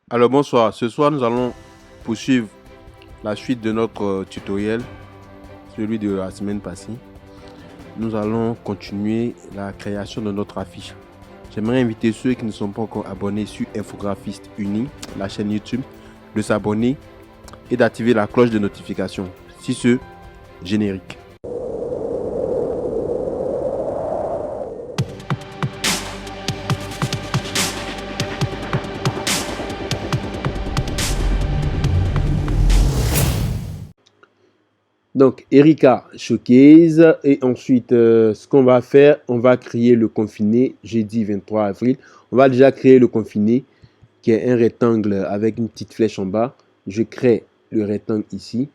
Alors bonsoir, ce soir nous allons poursuivre la suite de notre tutoriel, celui de la semaine passée. Nous allons continuer la création de notre affiche. J'aimerais inviter ceux qui ne sont pas encore abonnés sur Infographiste Uni, la chaîne YouTube, de s'abonner et d'activer la cloche de notification. Si ce générique. Donc, Erika Showcase. Et ensuite, ce qu'on va faire, on va créer le confiné, jeudi 23 avril. On va déjà créer le confiné, qui est un rectangle avec une petite flèche en bas. Je crée le rectangle ici.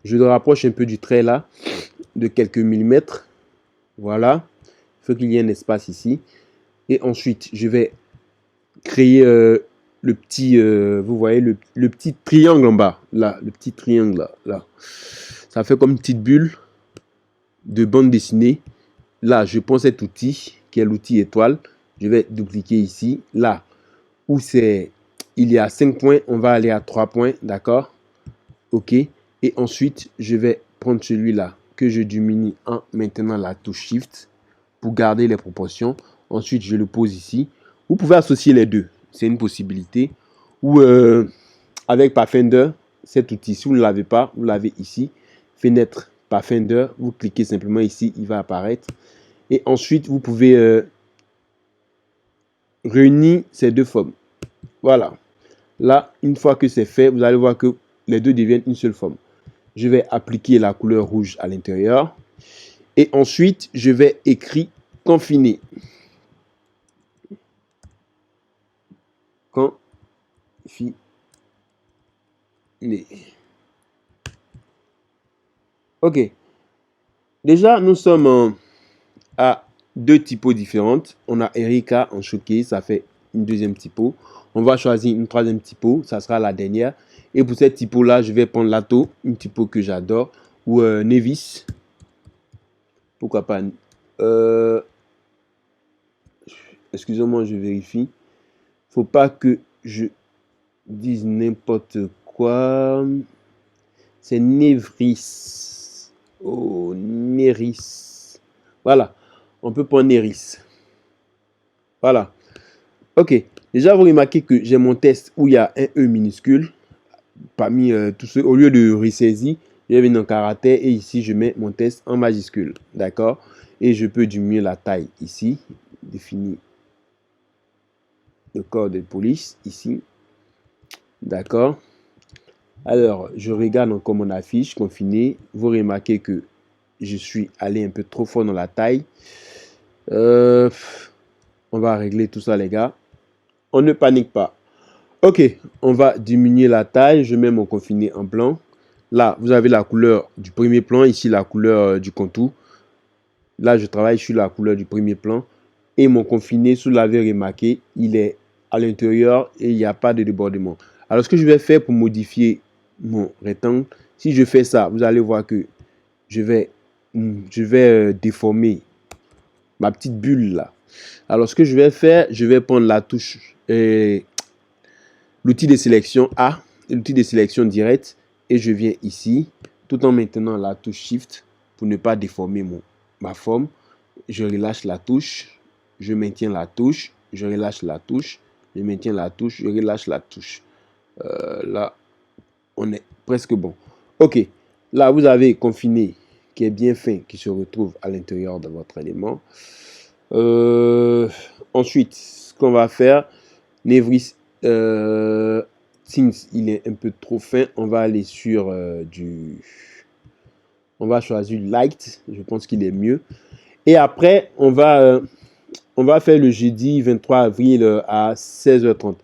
Je le rapproche un peu du trait là, de quelques millimètres. Voilà. Il faut qu'il y ait un espace ici. Et ensuite, je vais créer le petit, vous voyez, le petit triangle en bas. Là, le petit triangle là. Là. Ça fait comme une petite bulle de bande dessinée. Là, je prends cet outil, qui est l'outil étoile. Je vais dupliquer ici. Là, où c'est, il y a 5 points, on va aller à 3 points, d'accord? OK. Et ensuite, je vais prendre celui-là, que je diminue en maintenant la touche Shift, pour garder les proportions. Ensuite, je le pose ici. Vous pouvez associer les deux. C'est une possibilité. Ou avec Pathfinder, cet outil, si vous ne l'avez pas, vous l'avez ici. Fenêtre Pathfinder, vous cliquez simplement ici, il va apparaître. Et ensuite, vous pouvez réunir ces deux formes. Voilà. Là, une fois que c'est fait, vous allez voir que les deux deviennent une seule forme. Je vais appliquer la couleur rouge à l'intérieur. Et ensuite, je vais écrire confiné. Confiné. OK. Déjà, nous sommes à deux typos différentes. On a Erika en showcase, ça fait une deuxième typo. On va choisir une troisième typo, ça sera la dernière. Et pour cette typo-là, je vais prendre Lato, une typo que j'adore, ou Nevis. Pourquoi pas excusez-moi, je vérifie. Faut pas que je dise n'importe quoi. C'est Nevris. Oh, Neris. Voilà. On peut prendre Neris. Voilà. OK. Déjà, vous remarquez que j'ai mon test où il y a un E minuscule. Parmi tous ceux, au lieu de ressaisir, je vais venir en caractère et ici, je mets mon test en majuscule. D'accord? Et je peux diminuer la taille ici. Définir le corps de police ici. D'accord? Alors, je regarde encore mon affiche confinée. Vous remarquez que je suis allé un peu trop fort dans la taille. On va régler tout ça, les gars. On ne panique pas. OK, on va diminuer la taille. Je mets mon confiné en blanc. Là, vous avez la couleur du premier plan. Ici, la couleur du contour. Là, je travaille sur la couleur du premier plan. Et mon confiné, si vous l'avez remarqué, il est à l'intérieur et il n'y a pas de débordement. Alors, ce que je vais faire pour modifier mon rectangle, si je fais ça, vous allez voir que je vais déformer ma petite bulle là. Alors, ce que je vais faire, je vais prendre la touche, l'outil de sélection A, l'outil de sélection direct, et je viens ici, tout en maintenant la touche Shift pour ne pas déformer ma forme. Je relâche la touche, je maintiens la touche, je relâche la touche, je maintiens la touche, je relâche la touche. Là, on est presque bon. OK, là, vous avez confiné qui est bien fin, qui se retrouve à l'intérieur de votre élément. Ensuite, ce qu'on va faire, Nevris, since il est un peu trop fin, on va aller sur on va choisir Light, je pense qu'il est mieux. Et après, on va faire le jeudi 23 avril à 16h30.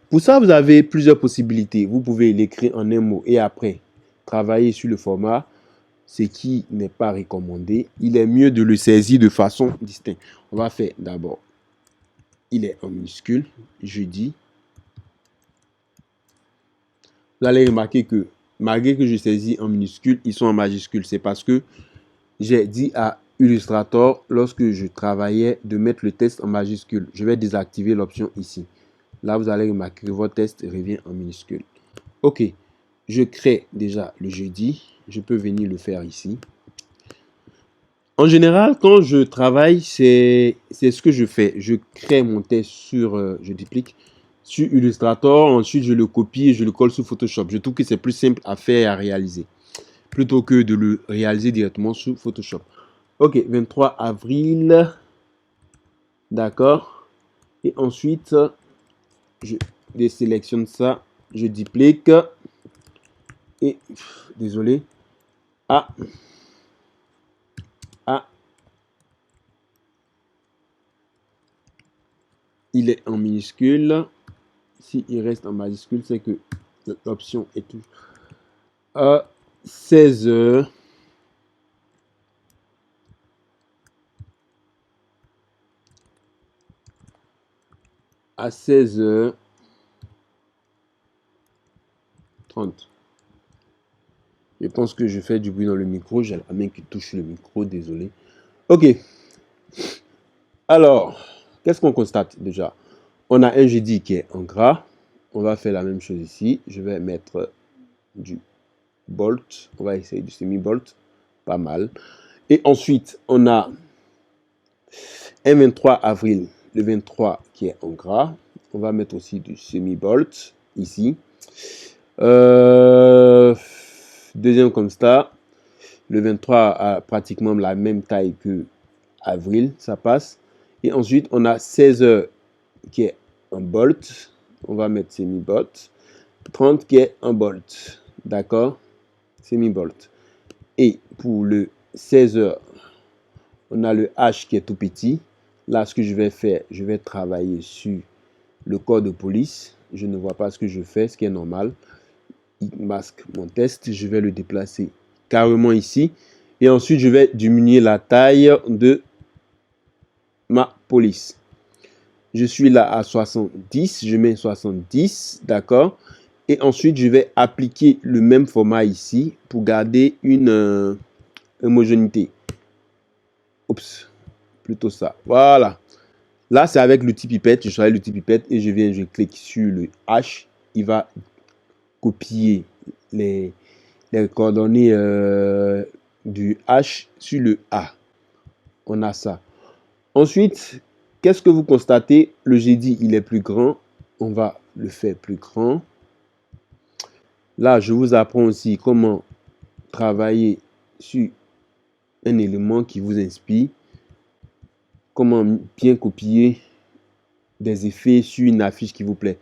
Pour ça, vous avez plusieurs possibilités. Vous pouvez l'écrire en un mot et après travailler sur le format, ce qui n'est pas recommandé. Il est mieux de le saisir de façon distincte. On va faire d'abord, il est en minuscule, jeudi. Vous allez remarquer que malgré que je saisis en minuscule, ils sont en majuscule. C'est parce que j'ai dit à Illustrator, lorsque je travaillais, de mettre le texte en majuscule. Je vais désactiver l'option ici. Là, vous allez remarquer que votre test revient en minuscule. Ok, je crée déjà le jeudi. Je peux venir le faire ici. En général, quand je travaille, c'est ce que je fais. Je crée mon test sur, je duplique, sur Illustrator. Ensuite, je le copie et je le colle sur Photoshop. Je trouve que c'est plus simple à faire et à réaliser, plutôt que de le réaliser directement sur Photoshop. Ok, 23 avril. D'accord. Et ensuite, je désélectionne ça. Je duplique. Et, désolé. Ah. Ah. Il est en minuscule. Si il reste en majuscule, c'est que l'option est toujours à 16 heures. À 16h30. Je pense que je fais du bruit dans le micro. J'ai la main qui touche le micro, désolé. Ok. Alors, qu'est-ce qu'on constate déjà? On a un jeudi qui est en gras. On va faire la même chose ici. Je vais mettre du bolt. On va essayer du semi-bolt. Pas mal. Et ensuite, on a un 23 avril, le 23 qui est en gras. On va mettre aussi du semi-bolt ici. Deuxième constat, le 23 a pratiquement la même taille que avril, ça passe. Et ensuite, on a 16 heures qui est en bolt. On va mettre semi-bolt. 30 qui est en bolt. D'accord? Semi-bolt. Et pour le 16 heures, on a le H qui est tout petit. Là, ce que je vais faire, je vais travailler sur le corps de police. Je ne vois pas ce que je fais, ce qui est normal. Il masque mon test. Je vais le déplacer carrément ici. Et ensuite, je vais diminuer la taille de ma police. Je suis là à 70. Je mets 70. D'accord. Et ensuite, je vais appliquer le même format ici pour garder une homogénéité. Oups. Plutôt ça. Voilà. Là, c'est avec l'outil pipette. Je choisis l'outil pipette et je clique sur le H. Il va copier les coordonnées du H sur le A. On a ça. Ensuite, qu'est-ce que vous constatez? Le jeudi, il est plus grand. On va le faire plus grand. Là, je vous apprends aussi comment travailler sur un élément qui vous inspire. Comment bien copier des effets sur une affiche qui vous plaît.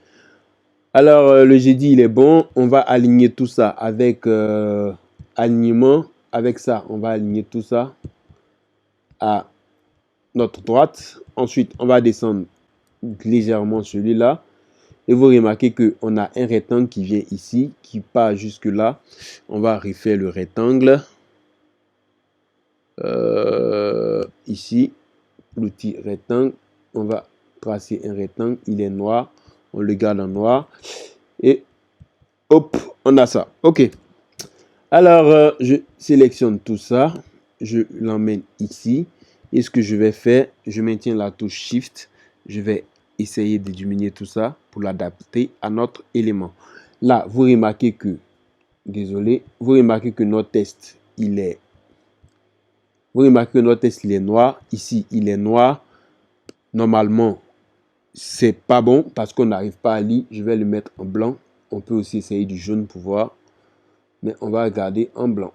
Alors, le jeudi, il est bon. On va aligner tout ça avec alignement. Avec ça, on va aligner tout ça à notre droite. Ensuite, on va descendre légèrement celui-là. Et vous remarquez qu'on a un rectangle qui vient ici, qui part jusque là. On va refaire le rectangle. Ici, l'outil rectangle. On va tracer un rectangle. Il est noir. On le garde en noir. Et hop, on a ça. OK. Alors, je sélectionne tout ça. Je l'emmène ici. Et ce que je vais faire, je maintiens la touche Shift. Je vais essayer de diminuer tout ça pour l'adapter à notre élément. Là, vous remarquez que, désolé, vous remarquez que notre test, il est noir. Ici, il est noir. Normalement, c'est pas bon parce qu'on n'arrive pas à lire. Je vais le mettre en blanc. On peut aussi essayer du jaune pour voir. Mais on va regarder en blanc.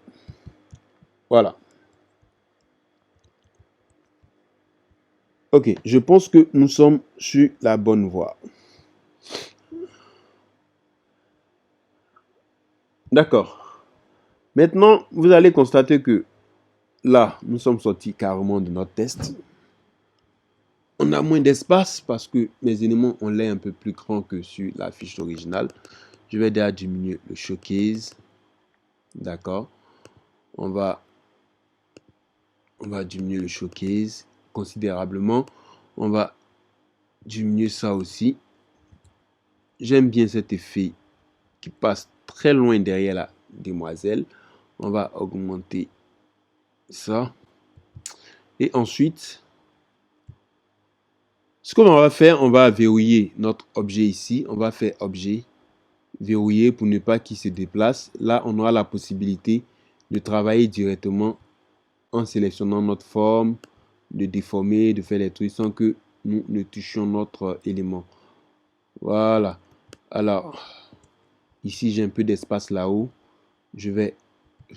Voilà. Ok, je pense que nous sommes sur la bonne voie. D'accord. Maintenant, vous allez constater que là, nous sommes sortis carrément de notre test. On a moins d'espace parce que mes éléments ont l'air un peu plus grands que sur la fiche originale. Je vais déjà diminuer le showcase. D'accord. On va diminuer le showcase considérablement. On va diminuer ça aussi. J'aime bien cet effet qui passe très loin derrière la demoiselle. On va augmenter ça. Et ensuite, Ce qu'on va faire, on va verrouiller notre objet ici. On va faire objet, verrouiller pour ne pas qu'il se déplace. Là, on aura la possibilité de travailler directement en sélectionnant notre forme, de déformer, de faire des trucs sans que nous ne touchions notre élément. Voilà. Alors, ici, j'ai un peu d'espace là-haut. Je vais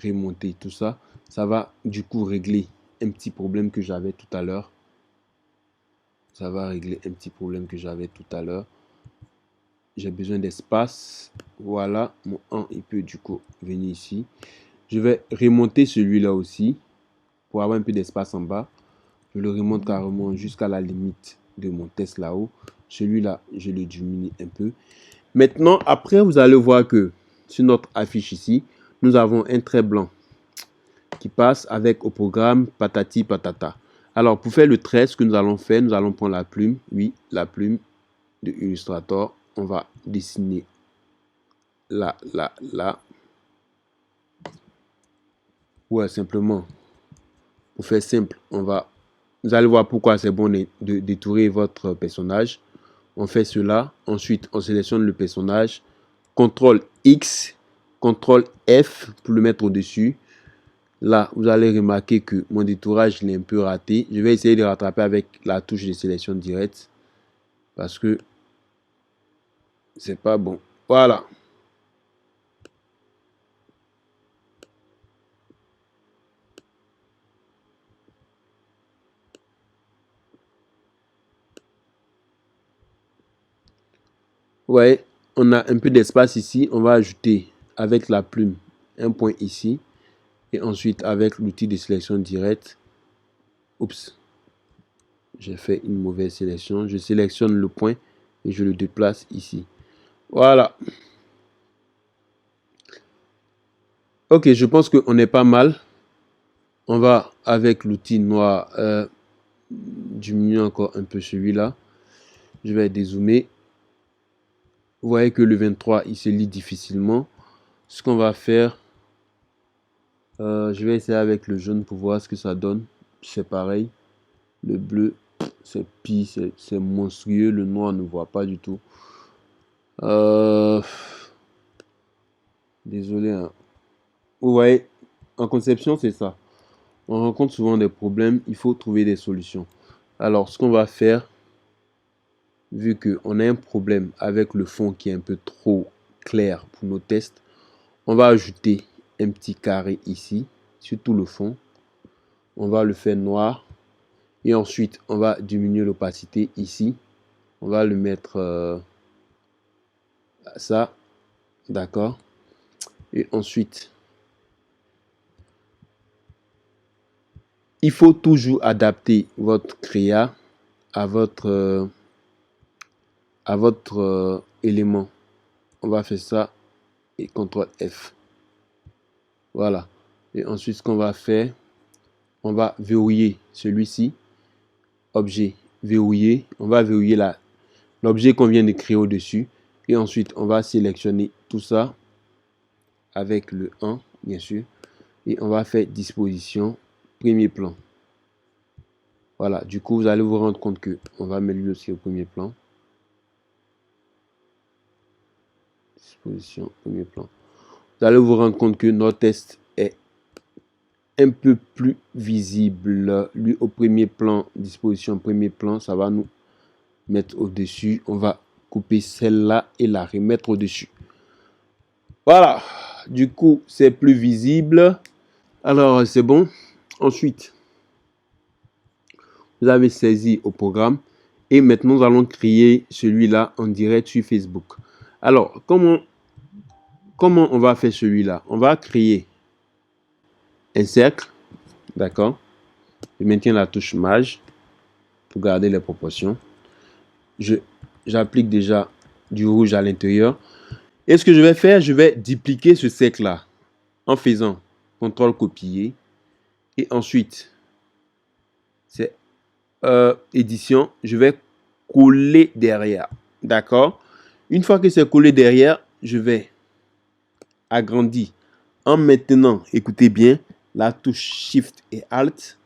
remonter tout ça. Ça va du coup régler un petit problème que j'avais tout à l'heure. Ça va régler un petit problème que j'avais tout à l'heure. J'ai besoin d'espace. Voilà, mon 1, il peut du coup venir ici. Je vais remonter celui-là aussi pour avoir un peu d'espace en bas. Je le remonte carrément jusqu'à la limite de mon test là-haut. Celui-là, je le diminue un peu. Maintenant, après, vous allez voir que sur notre affiche ici, nous avons un trait blanc qui passe avec au programme patati patata. Alors, pour faire le trait, ce que nous allons faire, nous allons prendre la plume. Oui, la plume de Illustrator. On va dessiner là, là, là. Ouais, simplement, pour faire simple, vous allez voir pourquoi c'est bon de détourer votre personnage. On fait cela. Ensuite, on sélectionne le personnage. CTRL X, CTRL F pour le mettre au-dessus. Là, vous allez remarquer que mon détourage est un peu raté. Je vais essayer de rattraper avec la touche de sélection directe. Parce que c'est pas bon. Voilà. Ouais, on a un peu d'espace ici. On va ajouter avec la plume un point ici. Et ensuite avec l'outil de sélection directe. Oups. J'ai fait une mauvaise sélection. Je sélectionne le point et je le déplace ici. Voilà. Ok, je pense qu'on est pas mal. On va avec l'outil noir diminuer encore un peu celui-là. Je vais dézoomer. Vous voyez que le 23, il se lit difficilement. Ce qu'on va faire, je vais essayer avec le jaune pour voir ce que ça donne. C'est pareil. Le bleu, c'est pire, c'est monstrueux. Le noir, on ne voit pas du tout. Désolé. Hein. Vous voyez, en conception, c'est ça. On rencontre souvent des problèmes. Il faut trouver des solutions. Alors, ce qu'on va faire, vu qu'on a un problème avec le fond qui est un peu trop clair pour nos tests, on va ajouter un petit carré ici, sur tout le fond. On va le faire noir. Et ensuite, on va diminuer l'opacité ici. On va le mettre ça. D'accord. Et ensuite, il faut toujours adapter votre créa à votre élément. On va faire ça et CTRL F. Voilà. Et ensuite, ce qu'on va faire, on va verrouiller celui-ci. Objet verrouillé. On va verrouiller l'objet qu'on vient de créer au-dessus. Et ensuite, on va sélectionner tout ça avec le 1, bien sûr. Et on va faire disposition, premier plan. Voilà. Du coup, vous allez vous rendre compte que on va mettre lui aussi au premier plan. Disposition, premier plan. Vous allez vous rendre compte que notre test est un peu plus visible. Lui au premier plan, disposition premier plan, ça va nous mettre au-dessus. On va couper celle-là et la remettre au-dessus. Voilà. Du coup, c'est plus visible. Alors, c'est bon. Ensuite, vous avez saisi au programme. Et maintenant, nous allons créer celui-là en direct sur Facebook. Alors, comment on va faire celui-là? On va créer un cercle. D'accord. Je maintiens la touche Maj pour garder les proportions. J'applique déjà du rouge à l'intérieur. Et ce que je vais faire, je vais dupliquer ce cercle-là en faisant CTRL copier. Et ensuite, c'est édition. Je vais coller derrière. D'accord? Une fois que c'est collé derrière, je vais agrandir en maintenant, écoutez bien, la touche Shift et Alt.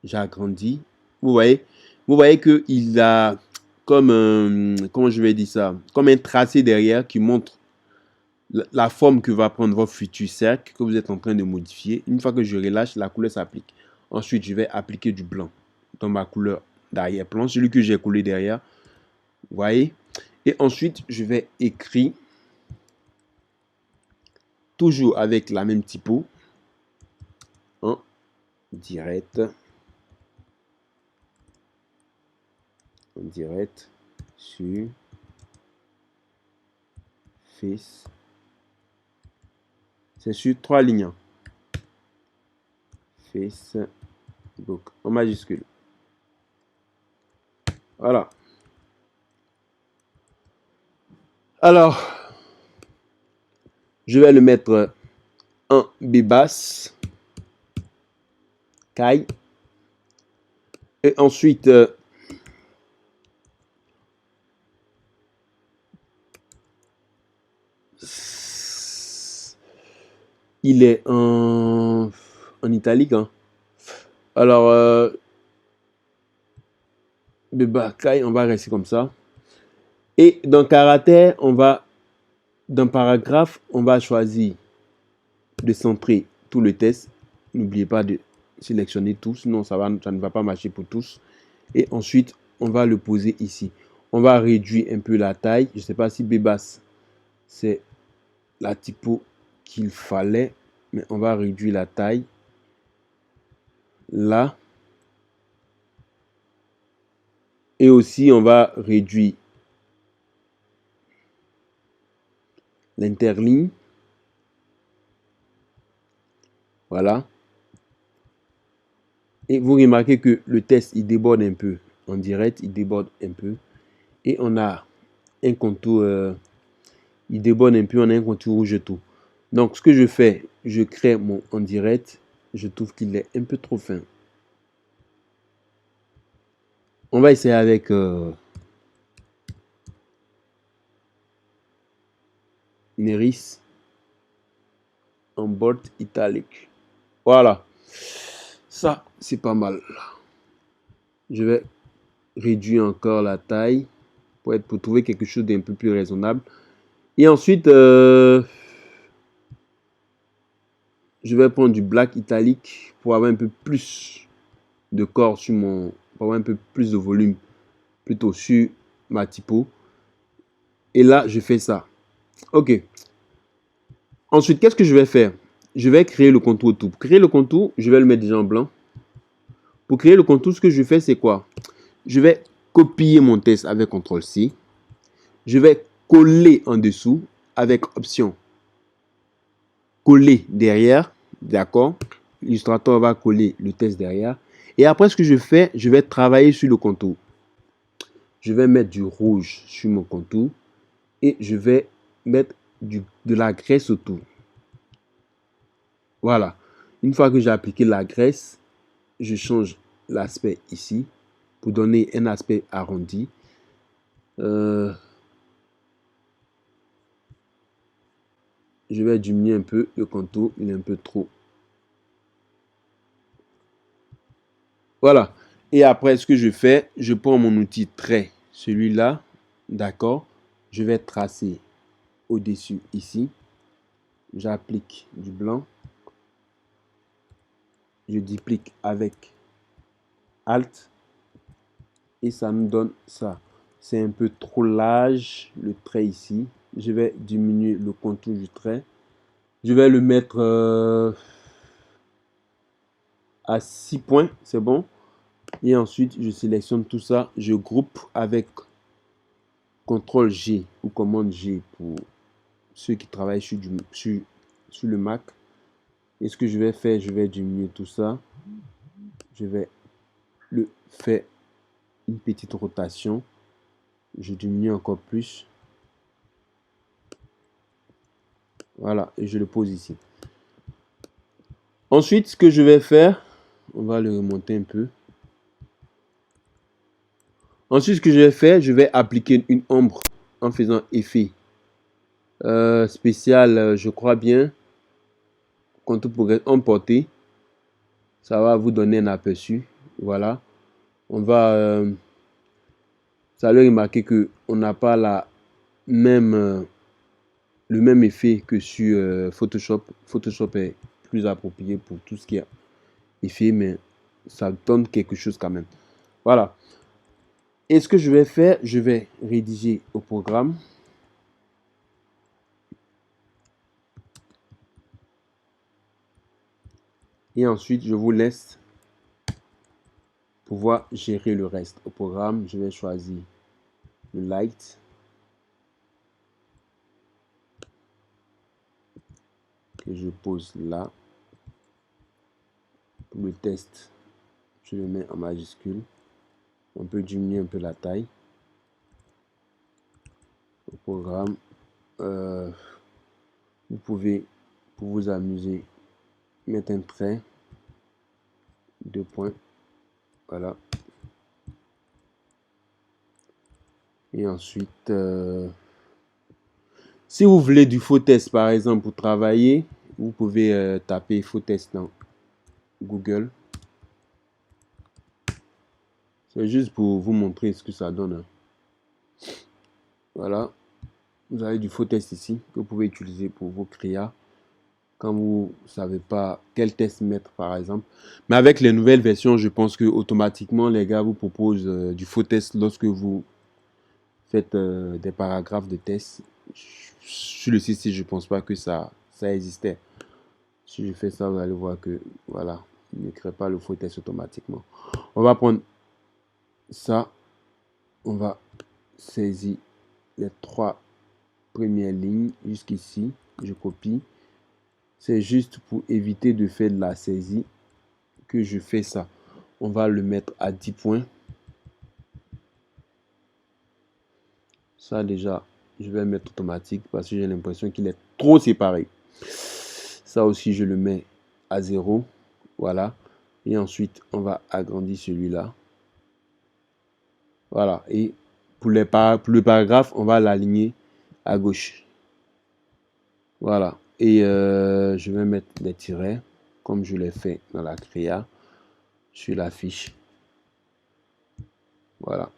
J'agrandis. Vous voyez que comme un, comment je vais dire ça, comme un tracé derrière qui montre la forme que va prendre votre futur cercle que vous êtes en train de modifier. Une fois que je relâche, la couleur s'applique. Ensuite, je vais appliquer du blanc dans ma couleur d'arrière-plan, celui que j'ai collé derrière. Vous voyez? Et ensuite, je vais écrire toujours avec la même typo en direct. En direct sur Face. C'est sur 3 lignes. Facebook en majuscule. Voilà. Alors, je vais le mettre en Bebas. Kai. Et ensuite, il est en italique. Hein. Alors, Beba Kai, on va rester comme ça. Et dans caractère, dans paragraphe, on va choisir de centrer tout le texte. N'oubliez pas de sélectionner tout, sinon ça ne va pas marcher pour tous. Et ensuite, on va le poser ici. On va réduire un peu la taille. Je ne sais pas si Bebas, c'est la typo qu'il fallait, mais on va réduire la taille. Là. Et aussi, on va réduire l'interligne. Voilà. Et vous remarquez que le texte, il déborde un peu. En direct, il déborde un peu. Et on a un contour, il déborde un peu, on a un contour rouge tout. Donc, ce que je fais, je crée mon en direct. Je trouve qu'il est un peu trop fin. On va essayer avec Neris en bold italique. Voilà. Ça, c'est pas mal. Je vais réduire encore la taille pour trouver quelque chose d'un peu plus raisonnable. Et ensuite, je vais prendre du black italique pour avoir un peu plus de corps sur pour avoir un peu plus de volume plutôt sur ma typo. Et là, je fais ça. Ok. Ensuite, qu'est-ce que je vais faire? Je vais créer le contour tout. Pour créer le contour, je vais le mettre déjà en blanc. Pour créer le contour, ce que je fais, c'est quoi? Je vais copier mon texte avec CTRL-C. Je vais coller en dessous avec option coller derrière. D'accord? L'illustrateur va coller le texte derrière. Et après, ce que je fais, je vais travailler sur le contour. Je vais mettre du rouge sur mon contour. Et je vais mettre de la graisse autour. Voilà. Une fois que j'ai appliqué la graisse, je change l'aspect ici pour donner un aspect arrondi. Je vais diminuer un peu le contour, il est un peu trop. Voilà. Et après, ce que je fais, je prends mon outil trait, celui-là, d'accord. Je vais tracer au-dessus ici. J'applique du blanc. Je duplique avec Alt. Et ça me donne ça. C'est un peu trop large, le trait ici. Je vais diminuer le contour du trait. Je vais le mettre à 6 points, c'est bon. Et ensuite, je sélectionne tout ça. Je groupe avec CTRL G ou commande G pour ceux qui travaillent sur le Mac. Et ce que je vais faire, je vais diminuer tout ça. Je vais le faire une petite rotation. Je diminue encore plus. Voilà, et je le pose ici. Ensuite, ce que je vais faire, on va le remonter un peu. Ensuite, ce que je vais faire, je vais appliquer une ombre en faisant effet spécial, je crois bien, contour progrès emporté. Ça va vous donner un aperçu. Voilà. On va Vous allez remarquer que on n'a pas même, le même effet que sur Photoshop. Photoshop est plus approprié pour tout ce qui est effet, mais ça donne quelque chose quand même. Voilà. Et ce que je vais faire, je vais rédiger au programme. Et ensuite, je vous laisse pouvoir gérer le reste. Au programme, je vais choisir le light. Que je pose là. Pour le test, je le mets en majuscule. On peut diminuer un peu la taille. Au programme, vous pouvez, pour vous amuser, mettre un trait, 2 points. Voilà. Et ensuite, si vous voulez du faux test, par exemple, pour travailler, vous pouvez taper faux test dans Google. C'est juste pour vous montrer ce que ça donne. Hein. Voilà. Vous avez du faux test ici que vous pouvez utiliser pour vos créas. Quand vous ne savez pas quel test mettre, par exemple. Mais avec les nouvelles versions, je pense que automatiquement, les gars vous proposent du faux test lorsque vous faites des paragraphes de test. Sur le site, je ne pense pas que ça existait. Si je fais ça, vous allez voir que, voilà, il ne crée pas le faux test automatiquement. On va prendre ça. On va saisir les 3 premières lignes jusqu'ici. Je copie. C'est juste pour éviter de faire de la saisie que je fais ça. On va le mettre à 10 points. Ça déjà, je vais mettre automatique parce que j'ai l'impression qu'il est trop séparé. Ça aussi, je le mets à 0. Voilà. Et ensuite, on va agrandir celui-là. Voilà. Et pour le paragraphe, on va l'aligner à gauche. Voilà. Et je vais mettre des tirets, comme je l'ai fait dans la créa, sur la fiche. Voilà.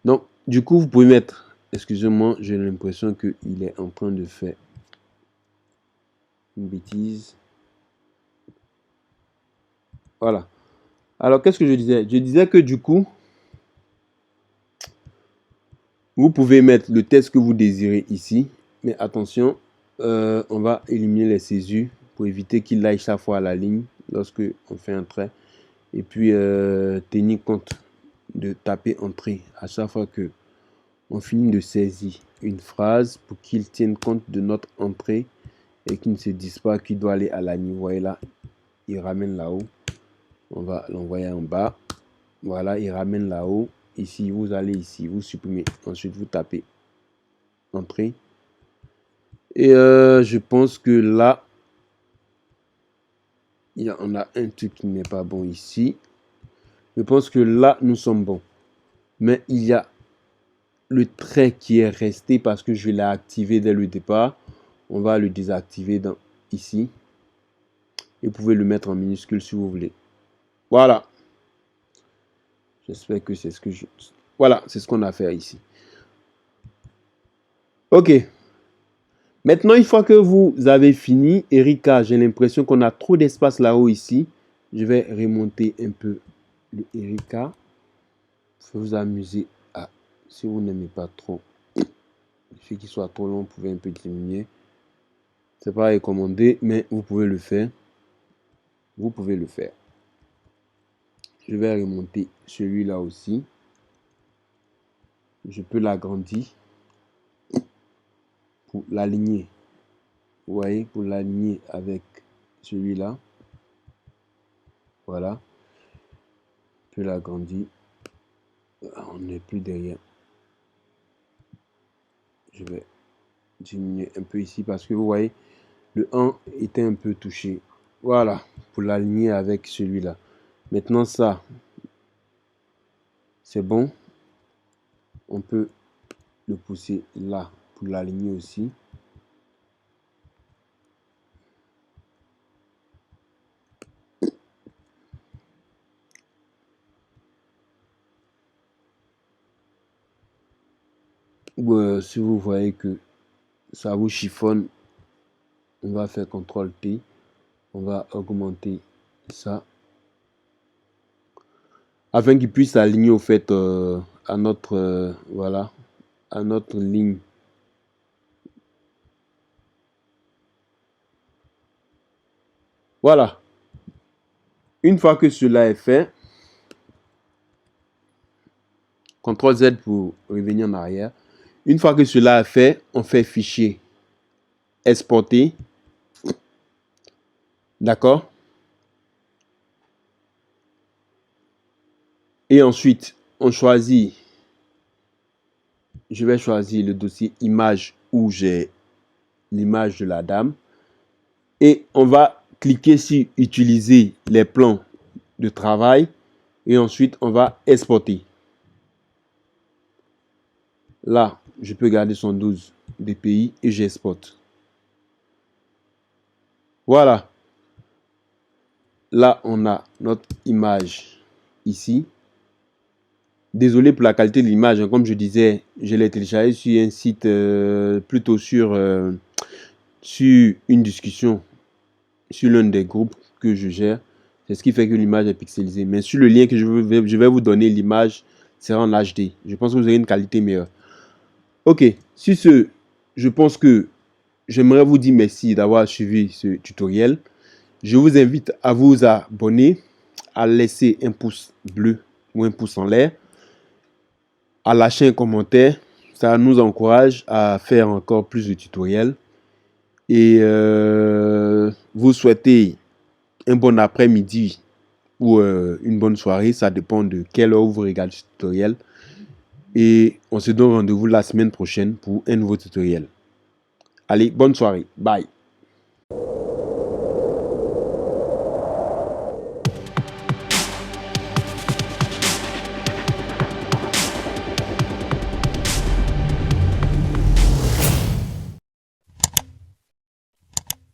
Donc, du coup, vous pouvez mettre, excusez-moi, j'ai l'impression qu'il est en train de faire une bêtise. Voilà. Alors, qu'est-ce que je disais? Je disais que du coup, vous pouvez mettre le texte que vous désirez ici. Mais attention, on va éliminer les césures pour éviter qu'il aille chaque fois à la ligne lorsque on fait un trait. Et puis, tenir compte de taper entrée à chaque fois que on finit de saisir une phrase pour qu'il tienne compte de notre entrée et qu'il ne se dise pas qu'il doit aller à la ligne. Vous voyez là, il ramène là-haut. On va l'envoyer en bas. Voilà, il ramène là-haut. Ici, vous allez ici, vous supprimez. Ensuite, vous tapez entrée. Et je pense que là, on a un truc qui n'est pas bon ici. Je pense que là, nous sommes bons. Mais il y a le trait qui est resté parce que je l'ai activé dès le départ. On va le désactiver ici. Et vous pouvez le mettre en minuscule si vous voulez. Voilà. J'espère que c'est ce que je... Voilà, c'est ce qu'on a fait ici. Ok. Maintenant, une fois que vous avez fini, Erika, j'ai l'impression qu'on a trop d'espace là-haut ici. Je vais remonter un peu le Erika. Vous pouvez vous amuser à, si vous n'aimez pas trop, le fait qu'il soit trop long, vous pouvez un peu diminuer. C'est pas recommandé, mais vous pouvez le faire. Vous pouvez le faire. Je vais remonter celui-là aussi. Je peux l'agrandir pour l'aligner. Vous voyez, pour l'aligner avec celui-là. Voilà. Je peux l'agrandir. On n'est plus derrière. Je vais diminuer un peu ici parce que vous voyez, le 1 était un peu touché. Voilà, pour l'aligner avec celui-là. Maintenant ça, c'est bon. On peut le pousser là pour l'aligner aussi. Ou si vous voyez que ça vous chiffonne, on va faire CTRL T. On va augmenter ça afin qu'il puisse s'aligner au fait à notre voilà, à notre ligne. Voilà. Une fois que cela est fait, CTRL Z pour revenir en arrière. Une fois que cela est fait, on fait fichier, exporter. D'accord? Et ensuite, on choisit, je vais choisir le dossier image où j'ai l'image de la dame. Et on va cliquer sur utiliser les plans de travail. Et ensuite, on va exporter. Là, je peux garder son 12 dpi et j'exporte. Voilà. Là, on a notre image ici. Désolé pour la qualité de l'image. Comme je disais, je l'ai téléchargé sur un site plutôt sur une discussion sur l'un des groupes que je gère. C'est ce qui fait que l'image est pixelisée. Mais sur le lien que je vais vous donner, l'image sera en HD. Je pense que vous aurez une qualité meilleure. Ok, sur ce, je pense que j'aimerais vous dire merci d'avoir suivi ce tutoriel. Je vous invite à vous abonner, à laisser un pouce bleu ou un pouce en l'air, à lâcher un commentaire. Ça nous encourage à faire encore plus de tutoriels. Et vous souhaitez un bon après-midi ou une bonne soirée. Ça dépend de quelle heure vous regardez ce tutoriel. Et on se donne rendez-vous la semaine prochaine pour un nouveau tutoriel. Allez, bonne soirée. Bye.